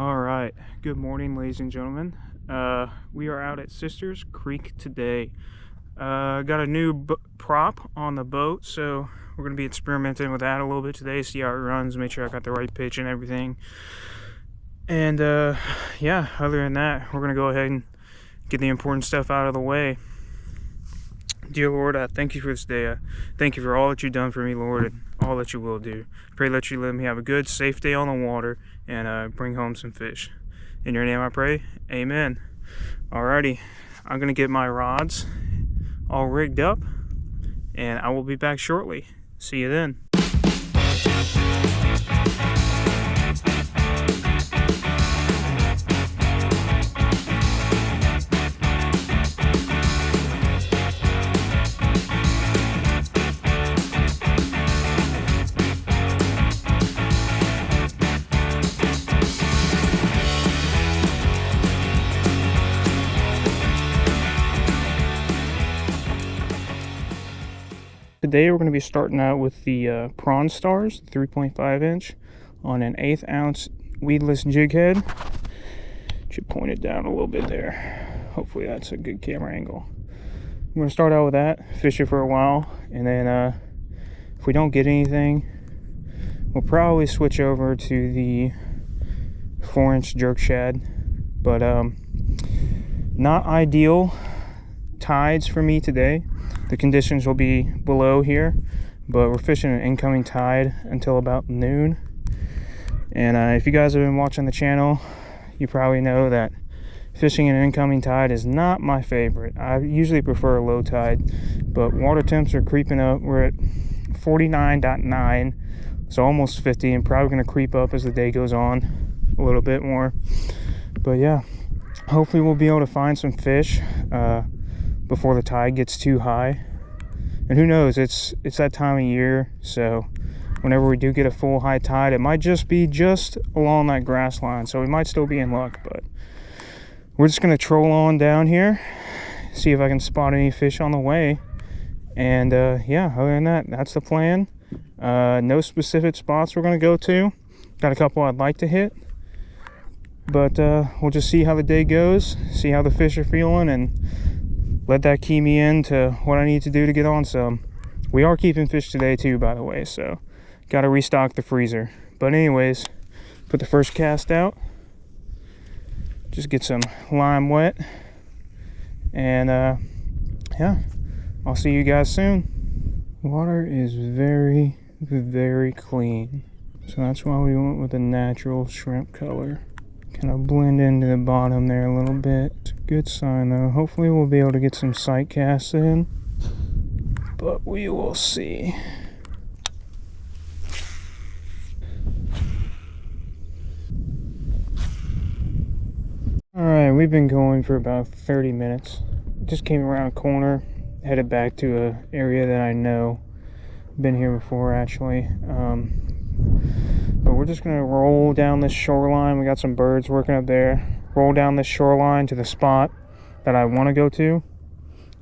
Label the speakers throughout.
Speaker 1: All right, good morning, ladies and gentlemen. We are out at Sisters Creek today. Got a new prop on the boat, so we're going to be experimenting with that a little bit today, see how it runs, make sure I got the right pitch and everything. And yeah, other than that, we're going to go ahead and get the important stuff out of the way. Dear Lord, I thank you for this day. Thank you for all that you've done for me, Lord, and all that you will do. Pray that you let me have a good, safe day on the water and bring home some fish. In your name I pray, amen. Alrighty, I'm going to get my rods all rigged up, and I will be back shortly. See you then. Today we're going to be starting out with the Prawn Stars 3.5 inch on an 1/8 ounce weedless jig head. Should point it down a little bit there. Hopefully that's a good camera angle. I'm going to start out with that, fish it for a while, and then if we don't get anything, we'll probably switch over to the 4-inch jerk shad. But not ideal tides for me today. The conditions will be below here, but we're fishing an incoming tide until about noon. And if you guys have been watching the channel, you probably know that fishing an incoming tide is not my favorite. I usually prefer a low tide, but water temps are creeping up. We're at 49.9, so almost 50, and probably going to creep up as the day goes on a little bit more. But yeah, hopefully we'll be able to find some fish before the tide gets too high. And who knows, it's that time of year, so whenever we do get a full high tide, it might just be just along that grass line, so we might still be in luck. But we're just going to troll on down here, see if I can spot any fish on the way. And yeah, other than that, that's the plan. No specific spots we're going to go to. Got a couple I'd like to hit, but we'll just see how the day goes, see how the fish are feeling, and let that key me in to what I need to do to get on some. We are keeping fish today too, by the way, so got to restock the freezer. But anyways, put the first cast out, just get some lime wet, and yeah, I'll see you guys soon. Water is very, very clean, so that's why we went with a natural shrimp color. Kind of blend into the bottom there a little bit. It's a good sign though. Hopefully we'll be able to get some sight casts in, but we will see. Alright, we've been going for about 30 minutes. Just came around a corner, headed back to an area that I know. Been here before actually. But we're just gonna roll down this shoreline. We got some birds working up there. Roll down this shoreline to the spot that I want to go to.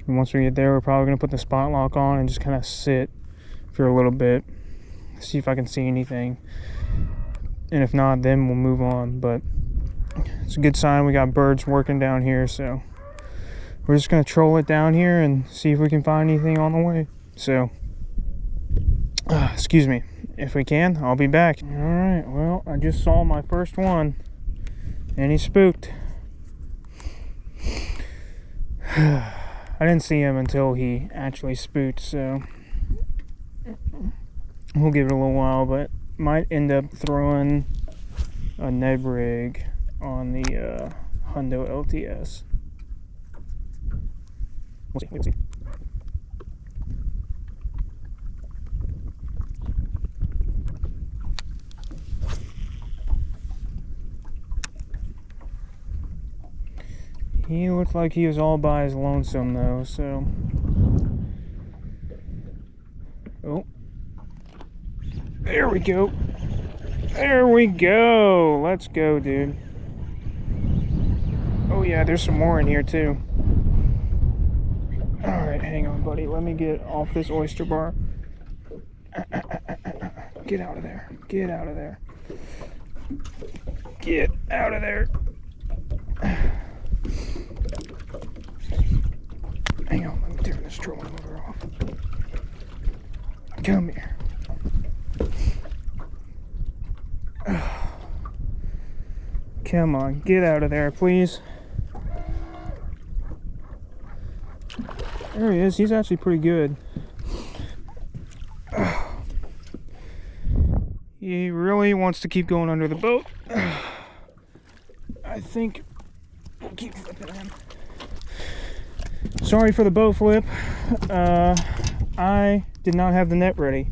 Speaker 1: And once we get there, we're probably gonna put the spot lock on and just kind of sit for a little bit, see if I can see anything. And if not, then we'll move on. But it's a good sign we got birds working down here, so we're just gonna troll it down here and see if we can find anything on the way. So excuse me. If we can, I'll be back. All right, well, I just saw my first one, and he spooked. I didn't see him until he actually spooked, so we'll give it a little while, but might end up throwing a Ned rig on the Hundo LTS. We'll see. He looked like he was all by his lonesome though, so. Oh. There we go. There we go. Let's go, dude. Oh yeah, there's some more in here too. Alright, hang on, buddy. Let me get off this oyster bar. Get out of there. Get out of there. Get out of there. Hang on, let me turn this trolling motor off. Come here. Come on, get out of there, please. There he is. He's actually pretty good. He really wants to keep going under the boat. I think we'll keep flipping him. Sorry for the boat flip. I did not have the net ready.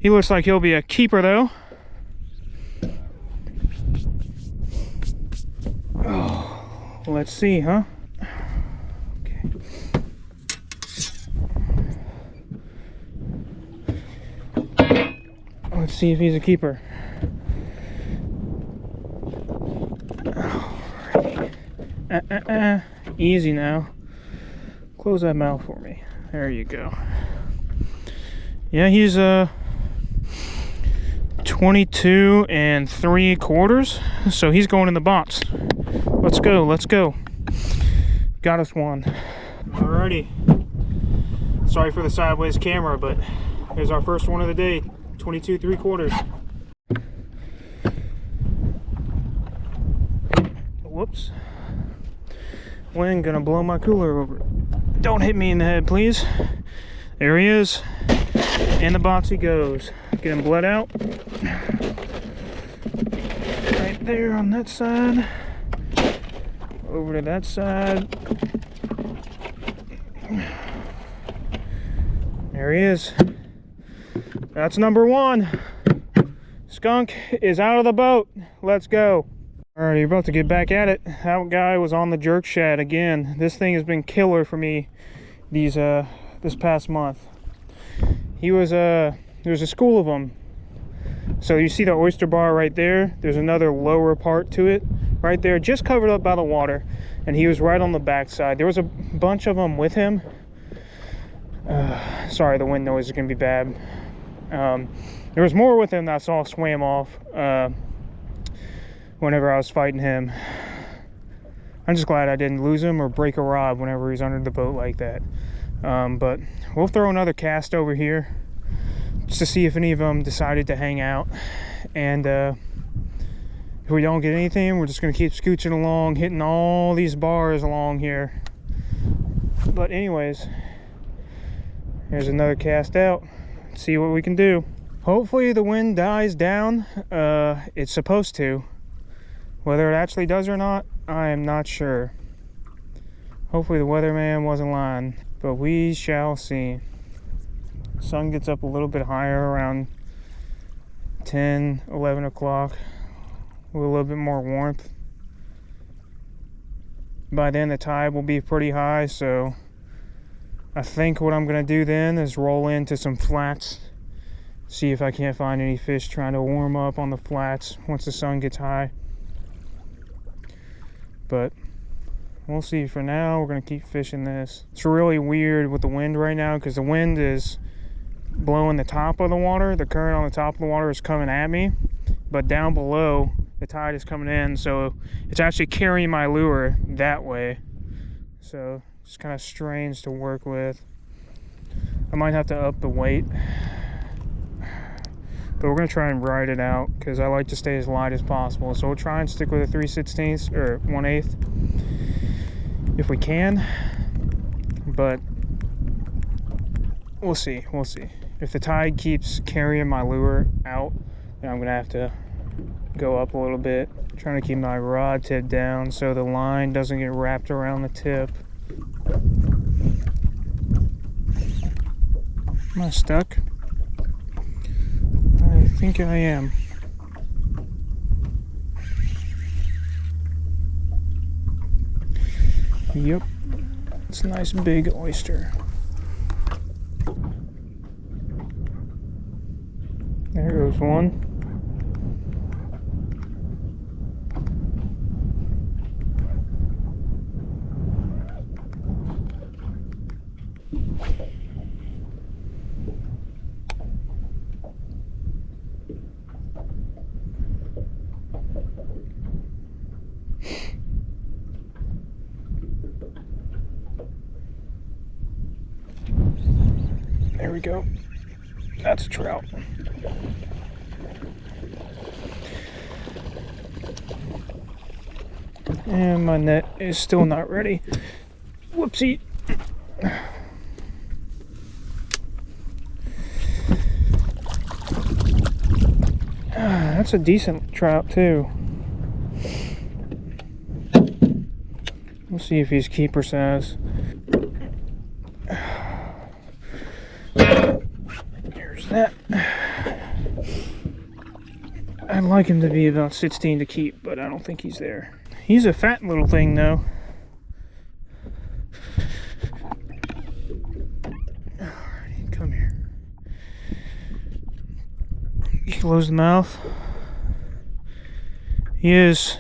Speaker 1: He looks like he'll be a keeper though. Oh, let's see, huh? Okay. Let's see if he's a keeper. Easy now. Close that mouth for me. There you go. Yeah, he's 22 3/4, so he's going in the box. Let's go, let's go. Got us one. Alrighty. Sorry for the sideways camera, but here's our first one of the day. 22 3/4. Whoops. Wind gonna blow my cooler over. Don't hit me in the head, please. There he is. In the box he goes. Get him bled out. Right there on that side. Over to that side. There he is. That's number one. Skunk is out of the boat. Let's go. Alright, you're about to get back at it. That guy was on the jerk shad again. This thing has been killer for me this past month. He was there's a school of them. So you see the oyster bar right there? There's another lower part to it right there, just covered up by the water, and he was right on the back side. There was a bunch of them with him. Sorry, the wind noise is gonna be bad. There was more with him that I saw swam off whenever I was fighting him. I'm just glad I didn't lose him or break a rod whenever he's under the boat like that. But we'll throw another cast over here just to see if any of them decided to hang out. And if we don't get anything, we're just gonna keep scooching along, hitting all these bars along here. But anyways, here's another cast out. Let's see what we can do. Hopefully the wind dies down. It's supposed to. Whether it actually does or not, I am not sure. Hopefully the weatherman wasn't lying, but we shall see. Sun gets up a little bit higher around 10, 11 o'clock with a little bit more warmth. By then the tide will be pretty high, so I think what I'm gonna do then is roll into some flats, see if I can't find any fish trying to warm up on the flats once the sun gets high. But we'll see. For now, we're gonna keep fishing this. It's really weird with the wind right now because the wind is blowing the top of the water. The current on the top of the water is coming at me, but down below the tide is coming in, so it's actually carrying my lure that way. So it's kind of strange to work with. I might have to up the weight, but we're gonna try and ride it out because I like to stay as light as possible. So we'll try and stick with a 3/16 or 1/8 if we can, but we'll see. We'll see. If the tide keeps carrying my lure out, then I'm gonna have to go up a little bit, trying to keep my rod tip down so the line doesn't get wrapped around the tip. Am I stuck? I think I am. Yep, it's a nice big oyster. There goes one. There we go. That's a trout. And my net is still not ready. Whoopsie. That's a decent trout too. We'll see if he's keeper size. Here's that. I'd like him to be about 16 to keep, but I don't think he's there. He's a fat little thing though. Alrighty, come here. You close the mouth. He is.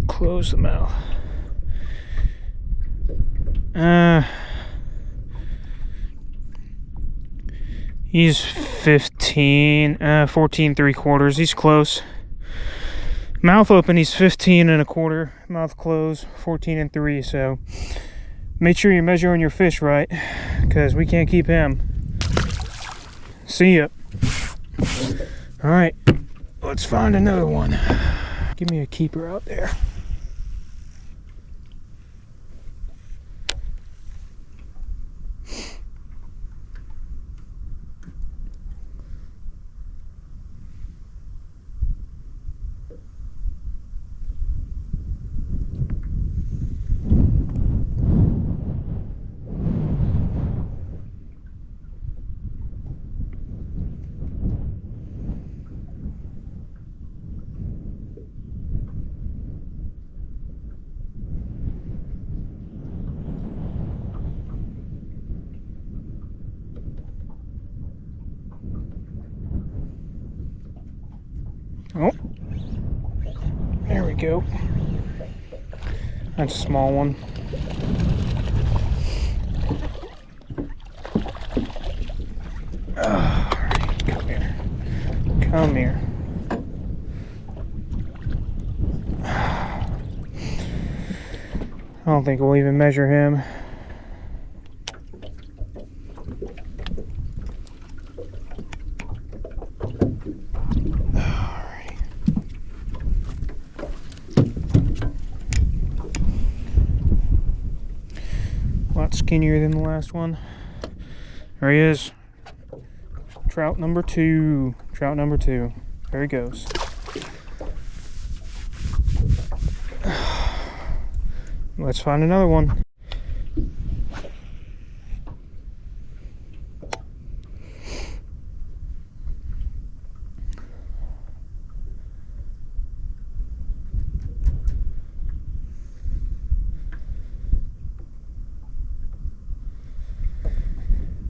Speaker 1: Close the mouth. He's 15, 14 3/4. He's close. Mouth open, he's 15 1/4. Mouth closed, 14 3. So make sure you're measuring your fish right, because we can't keep him. See ya. All right, let's find another one. Give me a keeper out there. Oh, there we go. That's a small one. Alright, come here. Come here. I don't think we'll even measure him. A lot skinnier than the last one. There he is. Trout number 2. Trout number 2. There he goes. Let's find another one.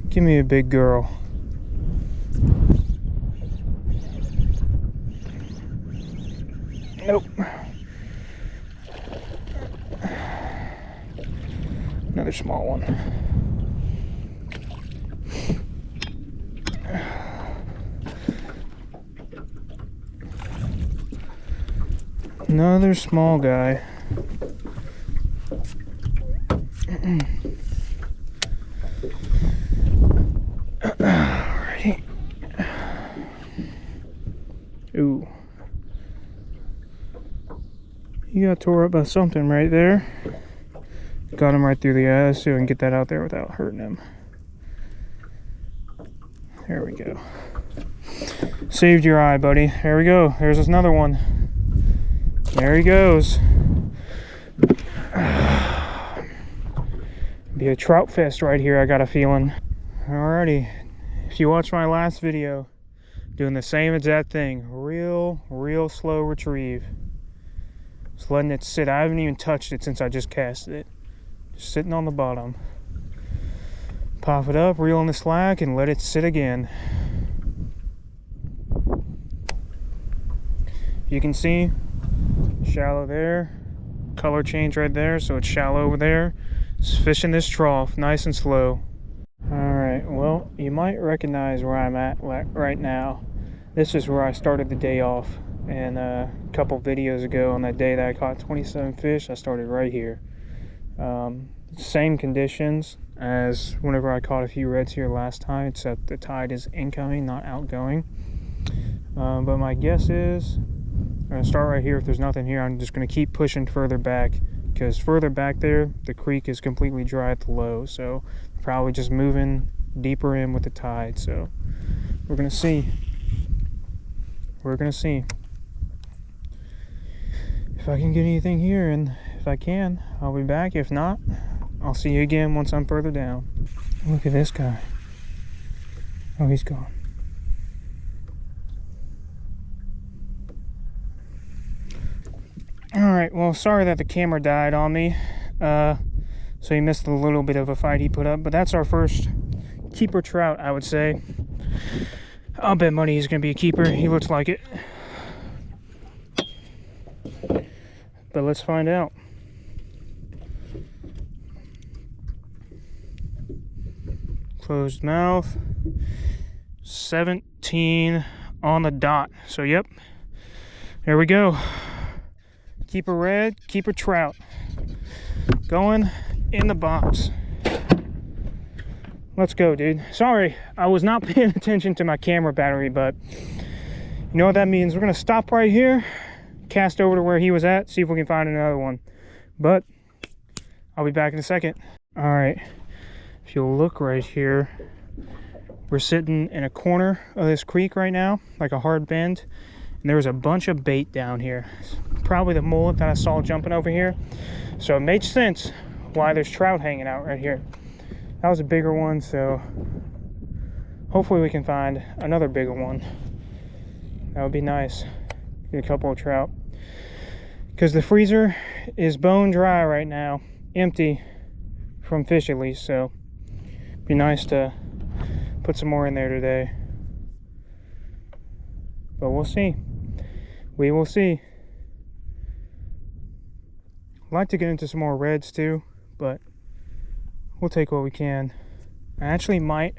Speaker 1: Give me a big girl. Nope. Another small one. Another small guy. Alrighty. Ooh. You got tore up by something right there. Got him right through the eye, so we can get that out there without hurting him. There we go. Saved your eye, buddy. There we go. There's another one. There he goes. Be a trout fest right here, I got a feeling. Alrighty. If you watched my last video, doing the same exact thing. Real slow retrieve. Just letting it sit. I haven't even touched it since I just casted it. Just sitting on the bottom. Pop it up, reel in the slack, and let it sit again. You can see, shallow there. Color change right there, so it's shallow over there. Just fishing this trough, nice and slow. Alright, well, you might recognize where I'm at right now. This is where I started the day off. And a couple videos ago, on that day that I caught 27 fish, I started right here. Same conditions as whenever I caught a few reds here last time, except the tide is incoming, not outgoing. But my guess is I'm going to start right here. If there's nothing here, I'm just going to keep pushing further back, because further back there, the creek is completely dry at the low. So probably just moving deeper in with the tide. So we're going to see. We're going to see if I can get anything here, and if I can, I'll be back. If not, I'll see you again once I'm further down. Look at this guy. Oh, he's gone. Alright, well, sorry that the camera died on me. So he missed a little bit of a fight he put up, but that's our first keeper trout, I would say. I'll bet money he's going to be a keeper. He looks like it. But let's find out. Closed mouth. 17 on the dot. So, yep. There we go. Keeper red, keeper trout. Going in the box. Let's go, dude. Sorry, I was not paying attention to my camera battery, but you know what that means. We're going to stop right here, cast over to where he was at, see if we can find another one. But I'll be back in a second. All right, if you'll look right here, we're sitting in a corner of this creek right now, like a hard bend, and there was a bunch of bait down here. Probably the mullet that I saw jumping over here. So it makes sense why there's trout hanging out right here. That was a bigger one, so hopefully we can find another bigger one. That would be nice. Get a couple of trout. Because the freezer is bone dry right now, empty from fish at least, so it'd be nice to put some more in there today. But we'll see. We will see. I'd like to get into some more reds too, but we'll take what we can. I actually might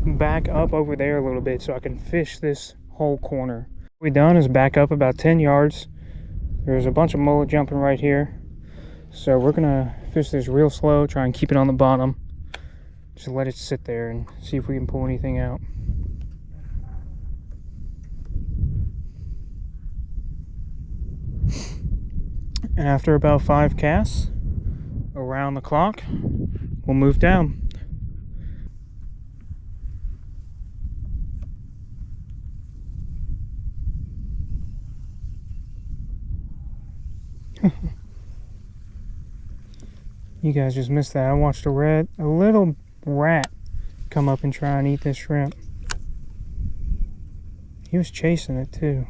Speaker 1: back up over there a little bit so I can fish this whole corner. What we've done is back up about 10 yards. There's a bunch of mullet jumping right here. So we're gonna fish this real slow, try and keep it on the bottom. Just let it sit there and see if we can pull anything out. And after about 5 casts around the clock, we'll move down. You guys just missed that. I watched a little rat come up and try and eat this shrimp. He was chasing it too.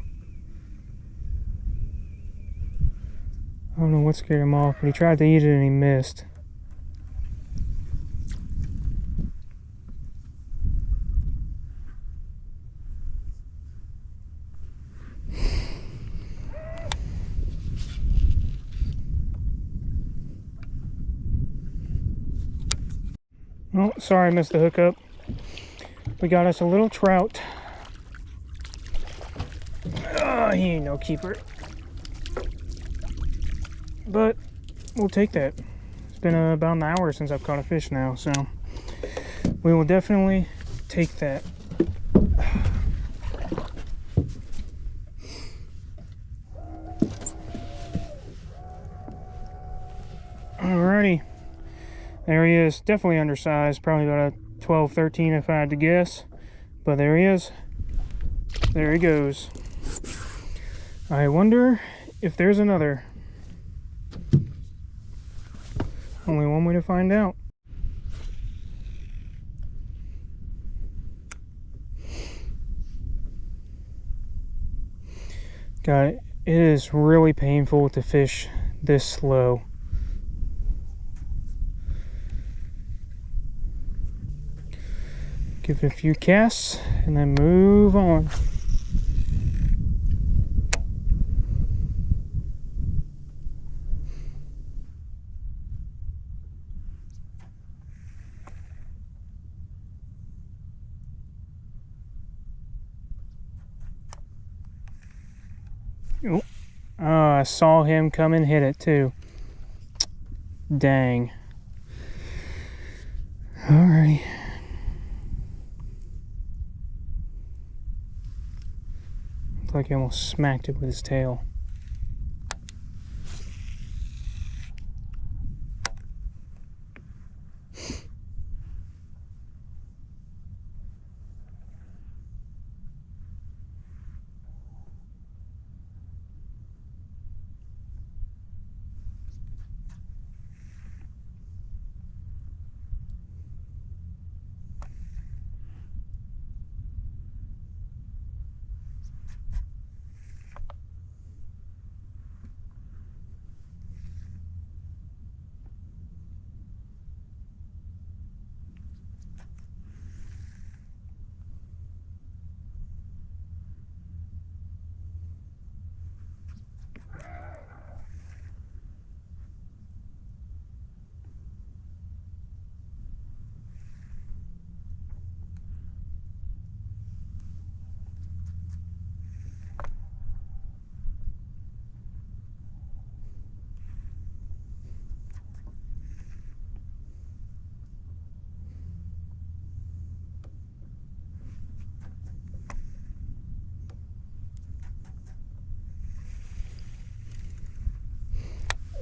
Speaker 1: I don't know what scared him off, but he tried to eat it and he missed. Oh, sorry I missed the hookup. We got us a little trout. Oh, he ain't no keeper. But we'll take that. It's been about an hour since I've caught a fish now, so we will definitely take that. Alrighty. There he is. Definitely undersized. Probably about a 12, 13 if I had to guess. But there he is. There he goes. I wonder if there's another. Only one way to find out. God, it is really painful to fish this slow. Give it a few casts and then move on. Oh, I saw him come and hit it too. Dang. Alrighty. Looks like he almost smacked it with his tail.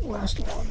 Speaker 1: Last one.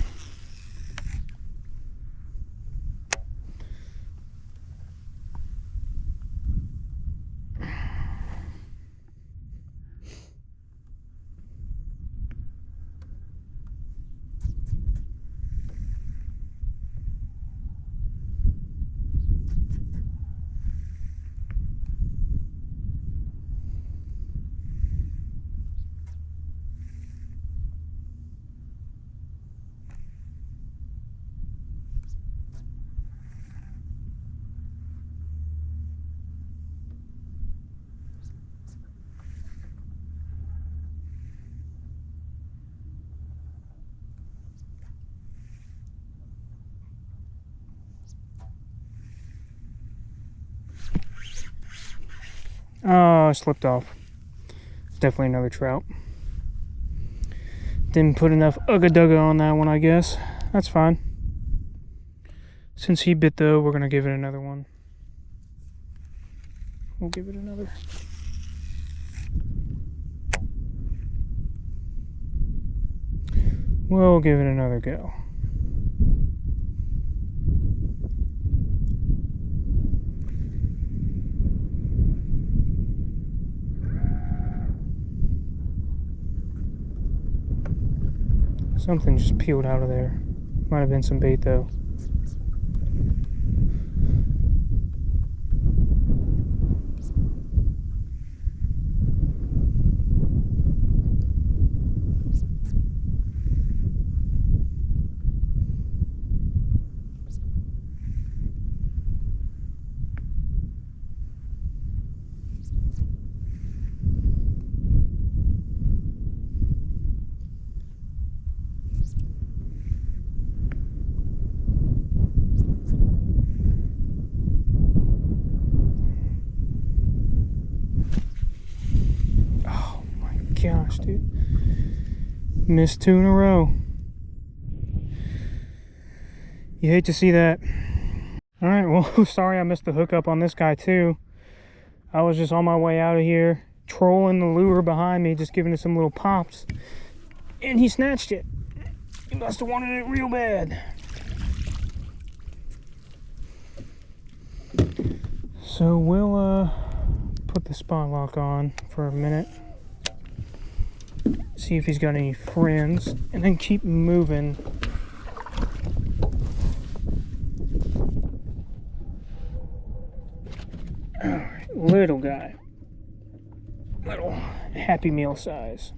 Speaker 1: Oh, I slipped off. Definitely another trout. Didn't put enough ugga-dugga on that one, I guess. That's fine. Since he bit though, we're gonna give it another one. We'll give it another. We'll give it another go. Something just peeled out of there. Might have been some bait though. Gosh, dude. Missed 2 in a row. You hate to see that. Alright, well, sorry I missed the hookup on this guy too. I was just on my way out of here, trolling the lure behind me, just giving it some little pops. And he snatched it. He must have wanted it real bad. So we'll put the spot lock on for a minute. See if he's got any friends, and then keep moving. Alright, little guy. Little Happy Meal size.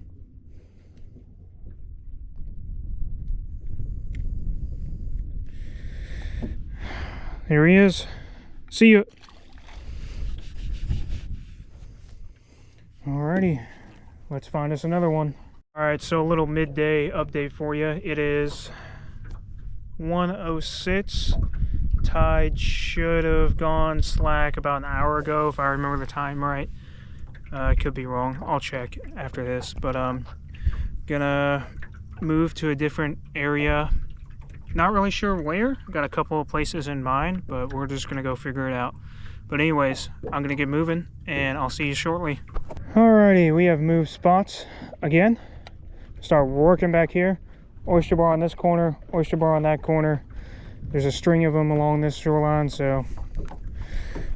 Speaker 1: There he is. See you. Alrighty, let's find us another one. Alright, so a little midday update for you. It is 1:06. Tide should have gone slack about an hour ago, if I remember the time right. I could be wrong. I'll check after this, but gonna move to a different area. Not really sure where. Got a couple of places in mind, but we're just gonna go figure it out. But anyways, I'm gonna get moving and I'll see you shortly. Alrighty, we have moved spots again. Start working back here. Oyster bar on this corner, oyster bar on that corner. There's a string of them along this shoreline, so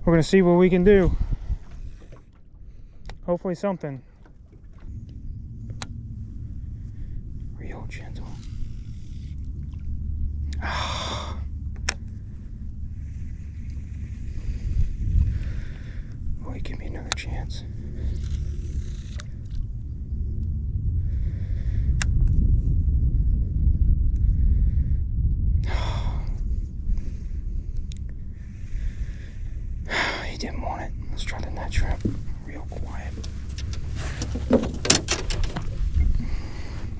Speaker 1: we're gonna see what we can do. Hopefully something. Real gentle. Boy, give me another chance. He didn't want it. Let's try the net trap. Real quiet.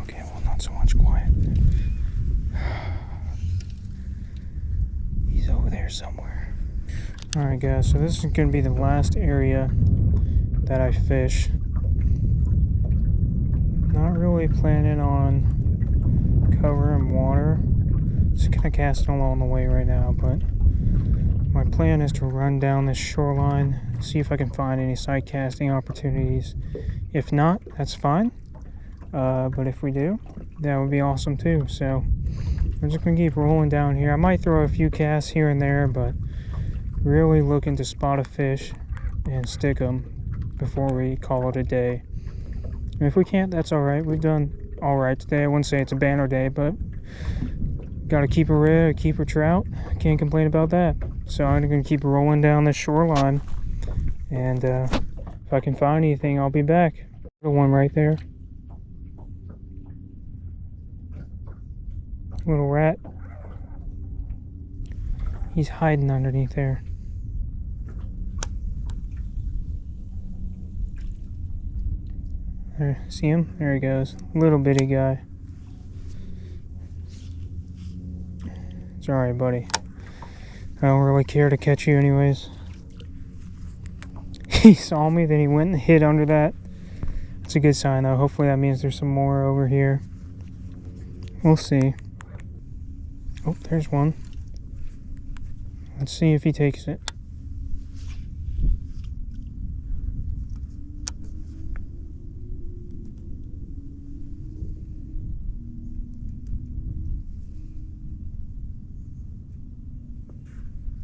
Speaker 1: Okay, well, not so much quiet. He's over there somewhere. Alright guys, so this is going to be the last area that I fish. Not really planning on covering water. Just going to cast it along the way right now, but my plan is to run down this shoreline, see if I can find any side casting opportunities. If not, that's fine. But if we do, that would be awesome too. So we're just going to keep rolling down here. I might throw a few casts here and there, but really looking to spot a fish and stick them before we call it a day. And if we can't, that's alright. We've done alright today. I wouldn't say it's a banner day, but got a keeper red, a keeper trout. Can't complain about that. So I'm going to keep rolling down this shoreline, and if I can find anything, I'll be back. The one right there. Little rat. He's hiding underneath there. There, see him? There he goes. Little bitty guy. It's alright, buddy. I don't really care to catch you anyways. He saw me, then he went and hid under that. It's a good sign though. Hopefully that means there's some more over here. We'll see. Oh, there's one. Let's see if he takes it.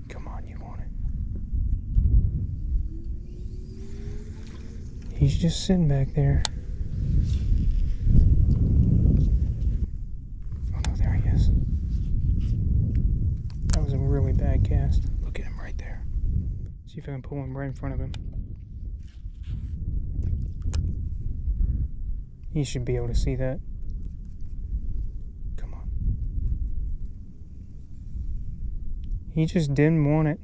Speaker 1: Come on, you want it. He's just sitting back there. Oh no, there he is. That was a really bad cast. Look at him right there. See if I can pull him right in front of him. He should be able to see that. Come on. He just didn't want it.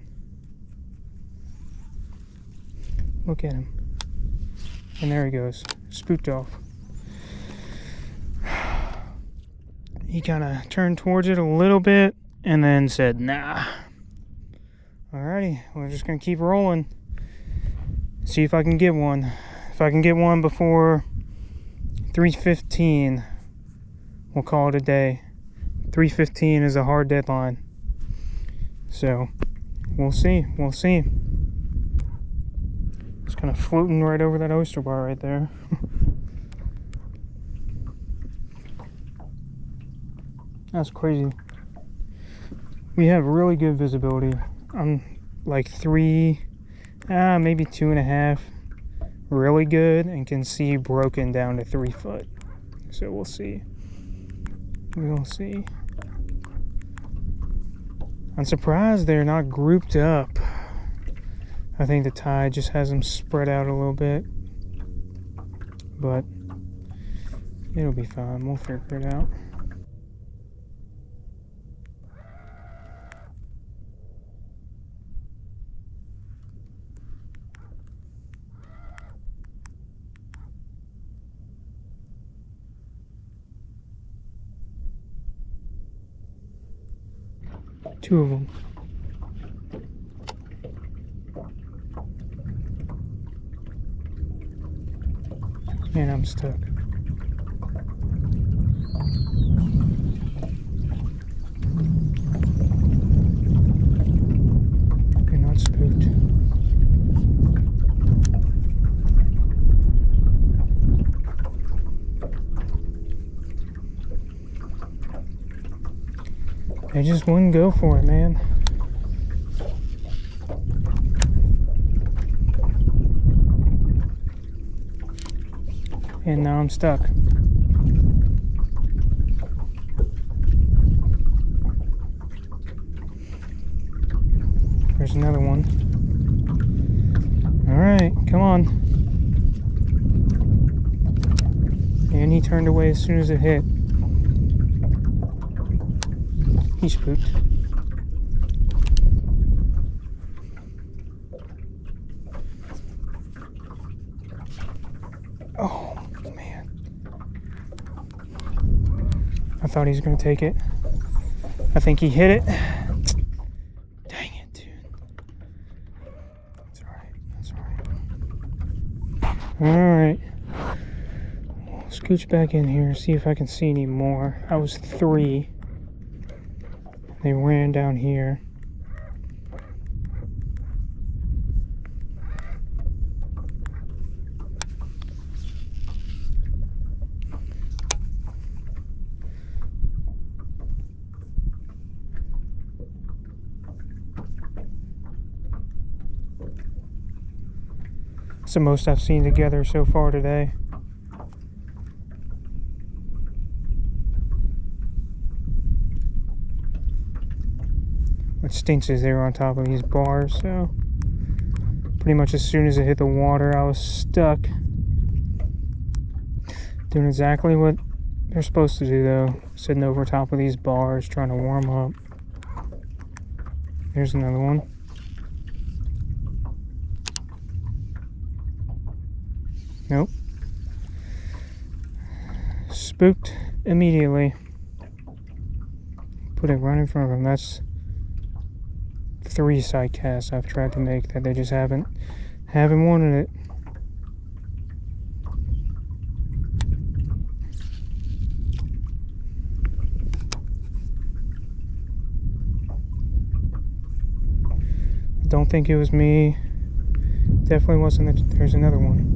Speaker 1: Look at him. And there he goes. Spooked off. He kind of turned towards it a little bit and then said, nah. Alrighty, we're just going to keep rolling. See if I can get one. If I can get one before 3:15, we'll call it a day. 3:15 is a hard deadline. So, we'll see. We'll see. It's kind of floating right over that oyster bar right there. That's crazy. We have really good visibility. I'm like 3, maybe 2.5. Really good, and can see broken down to 3 foot. So we'll see. We'll see. I'm surprised they're not grouped up. I think the tide just has them spread out a little bit. But it'll be fine. We'll figure it out. Two of them. I'm stuck. You're not spooked. They just wouldn't go for it, man. And now I'm stuck. There's another one. Alright, come on. And he turned away as soon as it hit. He spooked. Oh, man. I thought he was going to take it. I think he hit it. Dang it, dude. That's alright. That's alright. Alright. Scooch back in here, see if I can see any more. I was 3. They ran down here. It's the most I've seen together so far today. What stinks is they were on top of these bars, so pretty much as soon as it hit the water, I was stuck. Doing exactly what they're supposed to do, though. Sitting over top of these bars, trying to warm up. Here's another one. Nope. Spooked immediately. Put it right in front of him. That's 3 side casts I've tried to make that they just haven't wanted it. Don't think it was me. Definitely wasn't. There's another one.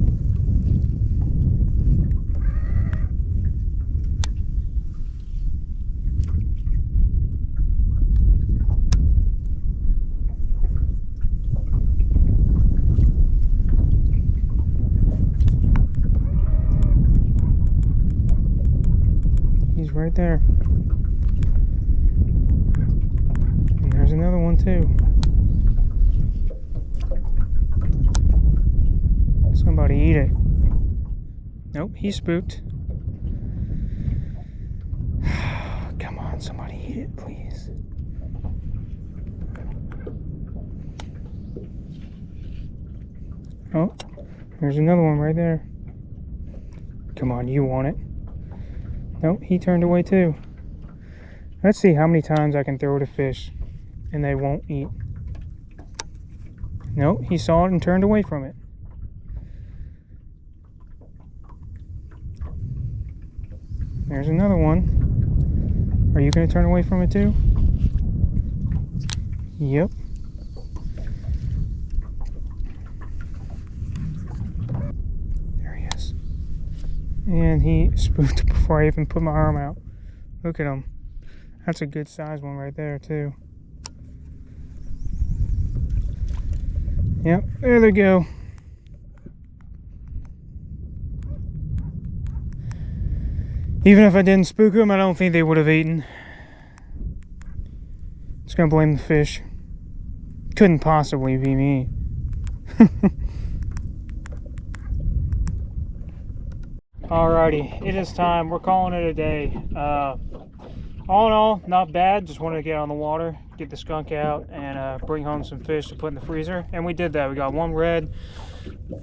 Speaker 1: Right there. And there's another one too. Somebody eat it. Nope, he's spooked. Come on, somebody eat it, please. Oh, there's another one right there. Come on, you want it. Nope, he turned away too. Let's see how many times I can throw the fish and they won't eat. Nope, he saw it and turned away from it. There's another one. Are you going to turn away from it too? Yep. And he spooked before I even put my arm out. Look at him. That's a good size one right there too. Yep, there they go. Even if I didn't spook them, I don't think they would have eaten. Just gonna blame the fish. Couldn't possibly be me. Alrighty, it is time. We're calling it a day. All in all, not bad. Just wanted to get on the water, get the skunk out, and bring home some fish to put in the freezer. And we did that. We got 1 red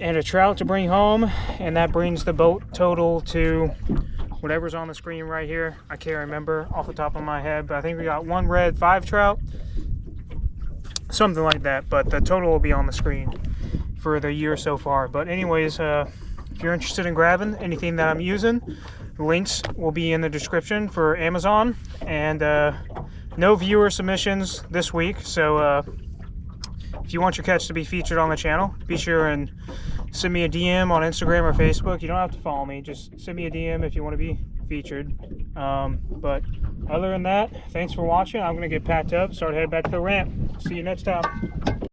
Speaker 1: and a trout to bring home, and that brings the boat total to whatever's on the screen right here. I can't remember off the top of my head, but I think we got 1 red, 5 trout, something like that. But the total will be on the screen for the year so far. But anyways, if you're interested in grabbing anything that I'm using, links will be in the description for Amazon. And no viewer submissions this week, so if you want your catch to be featured on the channel, be sure and send me a DM on Instagram or Facebook. You don't have to follow me, just send me a DM if you want to be featured. But other than that, thanks for watching. I'm going to get packed up, start heading back to the ramp. See you next time.